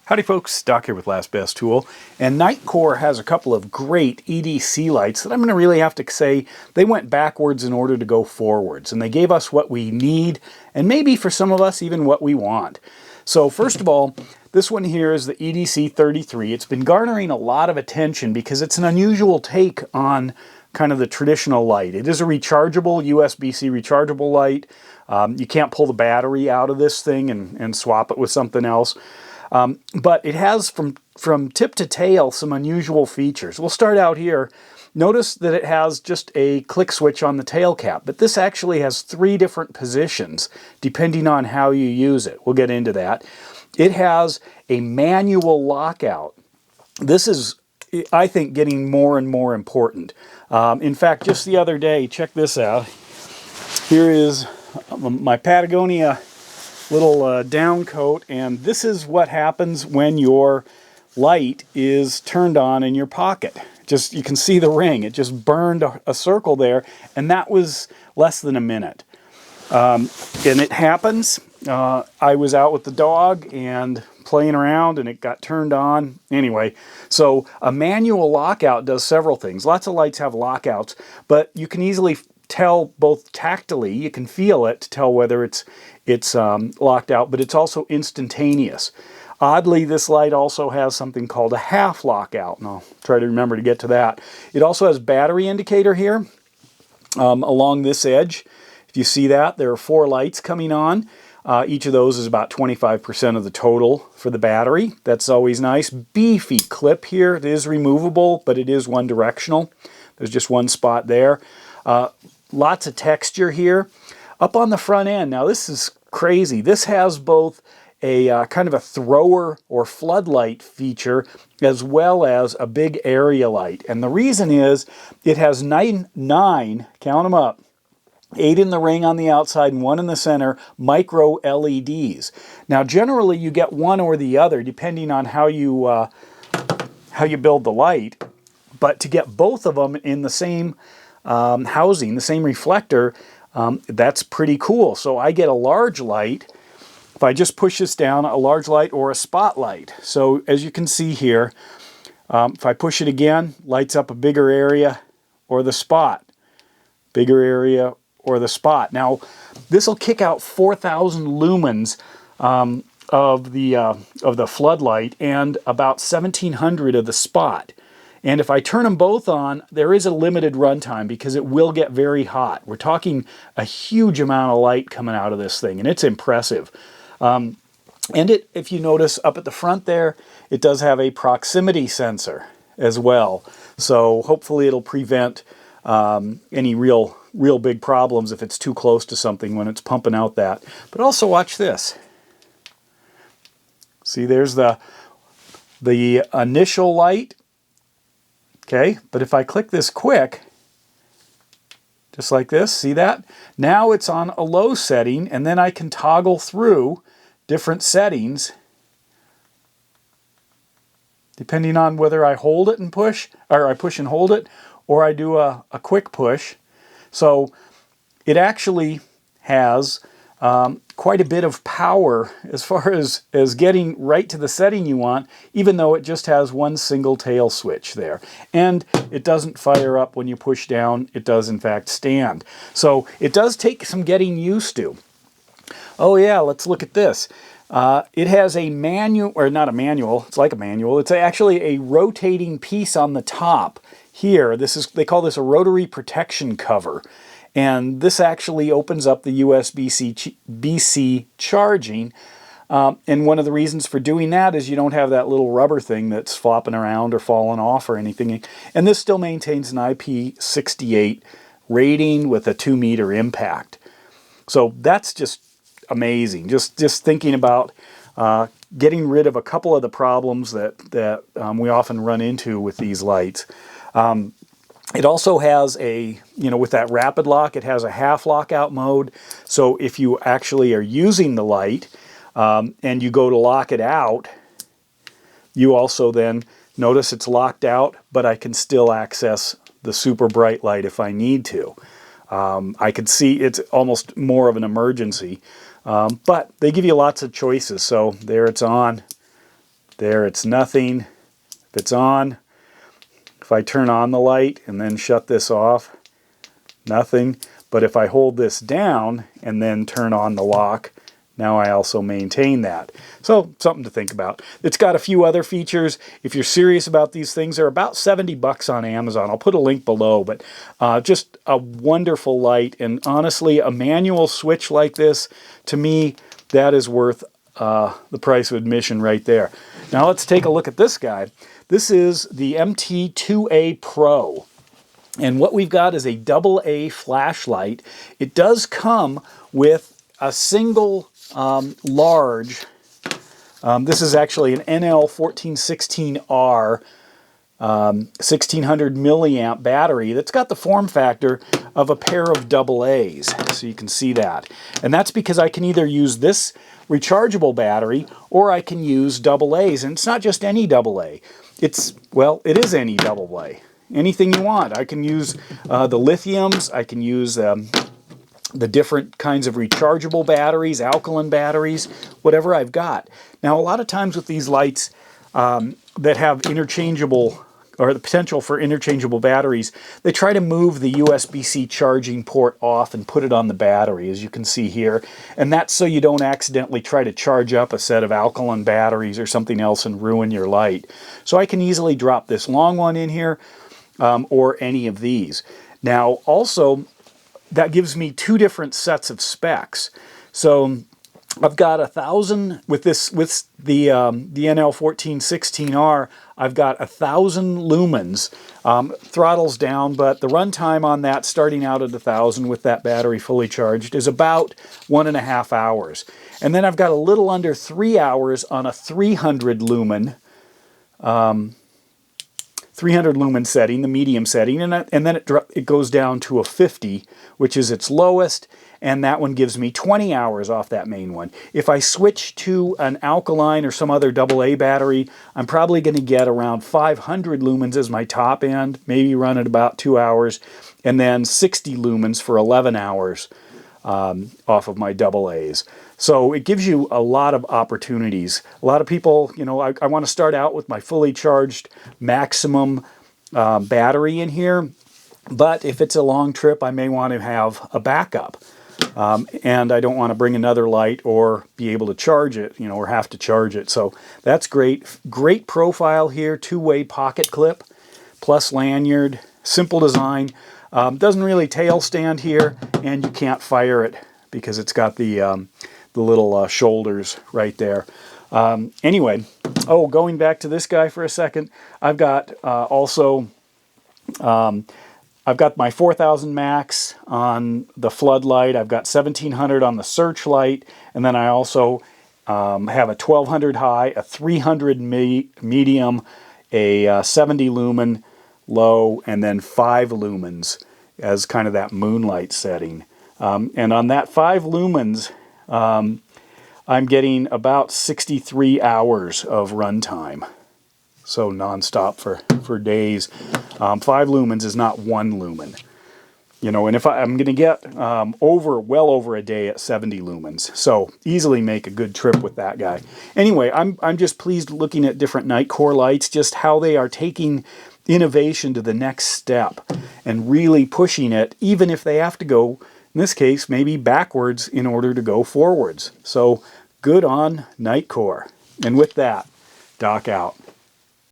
Howdy folks, Doc here with Last Best Tool, and Nitecore has a couple of great EDC lights that I'm going to really have to say they went backwards in order to go forwards, and they gave us what we need, and maybe for some of us even what we want. So first of all, this one here is the EDC33. It's been garnering a lot of attention because it's an unusual take on kind of the traditional light. It is a rechargeable, USB-C rechargeable light. You can't pull the battery out of this thing and swap it with something else. But it has, from tip to tail, some unusual features. We'll start out here. Notice that it has just a click switch on the tail cap, but this actually has 3 different positions depending on how you use it. We'll get into that. It has a manual lockout. This is, I think, getting more and more important. In fact, just the other day, check this out. Here is my Patagonia little down coat, and this is what happens when your light is turned on in your pocket. Just, you can see the ring. It just burned a circle there, and that was less than a minute. And it happens. I was out with the dog and playing around, and it got turned on. Anyway, so a manual lockout does several things. Lots of lights have lockouts, but you can easily tell both tactily, you can feel it to tell whether it's locked out, but it's also instantaneous. Oddly, this light also has something called a half lockout, and I'll try to remember to get to that. It also has battery indicator here along this edge. If you see that, there are 4 lights coming on. Each of those is about 25% of the total for the battery. That's always nice. Beefy clip here. It is removable, but it is one directional. There's just one spot there. Lots of texture here. Up on the front end, now this is crazy. This has both a kind of a thrower or floodlight feature as well as a big area light. And the reason is it has nine, count them up, 8 in the ring on the outside and 1 in the center, micro LEDs. Now generally you get one or the other depending on how you build the light, but to get both of them in the same housing, the same reflector, that's pretty cool. So I get a large light. If I just push this down, a large light or a spotlight. So as you can see here, if I push it again, lights up a bigger area or the spot. Bigger area or the spot. Now, this will kick out 4,000 lumens of the floodlight and about 1,700 of the spot. And if I turn them both on, there is a limited runtime because it will get very hot. We're talking a huge amount of light coming out of this thing, and it's impressive. And if you notice up at the front there, it does have a proximity sensor as well. So hopefully it'll prevent any real big problems if it's too close to something when it's pumping out that. But also watch this. See, there's the initial light. Okay, but if I click this quick, just like this, see that? Now it's on a low setting, and then I can toggle through different settings depending on whether I hold it and push, or I push and hold it, or I do a quick push. So it actually has quite a bit of power as far as getting right to the setting you want, even though it just has one single tail switch there. And it doesn't fire up when you push down. It does, in fact, stand. So it does take some getting used to. Oh yeah, let's look at this. It has a manual, or not a manual, it's like a manual. It's actually a rotating piece on the top here. They call this a rotary protection cover. And this actually opens up the USB-C charging. And one of the reasons for doing that is you don't have that little rubber thing that's flopping around or falling off or anything. And this still maintains an IP68 rating with a 2-meter impact. So that's just amazing. Just thinking about getting rid of a couple of the problems that we often run into with these lights. It also has with that rapid lock, it has a half lockout mode. So if you actually are using the light and you go to lock it out, you also then notice it's locked out, but I can still access the super bright light if I need to. I could see it's almost more of an emergency, but they give you lots of choices. So there it's on. There, it's nothing. If it's on, if I turn on the light and then shut this off, nothing. But if I hold this down and then turn on the lock, now I also maintain that. So something to think about. It's got a few other features. If you're serious about these things, they're about 70 bucks on Amazon. I'll put a link below, but just a wonderful light. And honestly, a manual switch like this, to me, that is worth the price of admission right there. Now let's take a look at this guy. This is the MT2A Pro. And what we've got is a AA flashlight. It does come with a single large, this is actually an NL1416R 1600 milliamp battery that's got the form factor of a pair of AA's, so you can see that. And that's because I can either use this rechargeable battery or I can use AA's, and it's not just any AA. It's, well, it is any AA. Anything you want. I can use the lithiums, I can use the different kinds of rechargeable batteries, alkaline batteries, whatever I've got. Now, a lot of times with these lights that have interchangeable, or the potential for interchangeable batteries, they try to move the USB-C charging port off and put it on the battery, as you can see here. And that's so you don't accidentally try to charge up a set of alkaline batteries or something else and ruin your light. So I can easily drop this long one in here, or any of these. Now, also, that gives me two different sets of specs. So I've got 1,000 with this, with the NL1416R. I've got 1,000 lumens, throttles down, but the runtime on that, starting out at 1,000 with that battery fully charged, is about 1.5 hours. And then I've got a little under 3 hours on a 300 lumen. 300 lumen setting, the medium setting, and then it goes down to a 50, which is its lowest, and that one gives me 20 hours off that main one. If I switch to an alkaline or some other AA battery, I'm probably going to get around 500 lumens as my top end, maybe run at about 2 hours, and then 60 lumens for 11 hours off of my AA's. So it gives you a lot of opportunities. A lot of people, you know, I want to start out with my fully charged maximum battery in here, but if it's a long trip, I may want to have a backup. And I don't want to bring another light or be able to charge it, you know, or have to charge it. So that's great. Great profile here, two-way pocket clip, plus lanyard, simple design. Doesn't really tail stand here, and you can't fire it because it's got the little shoulders right there. Anyway, oh, going back to this guy for a second, I've got also, I've got my 4000 max on the floodlight, I've got 1700 on the searchlight, and then I also have a 1200 high, a 300 medium, a 70 lumen low, and then 5 lumens as kind of that moonlight setting. And on that 5 lumens, I'm getting about 63 hours of runtime. So non-stop for days. 5 lumens is not 1 lumen. You know, and if I'm going to get well over a day at 70 lumens. So easily make a good trip with that guy. Anyway, I'm just pleased looking at different Nitecore lights, just how they are taking innovation to the next step and really pushing it, even if they have to go, in this case, maybe backwards in order to go forwards. So good on Nitecore. And with that, Doc out.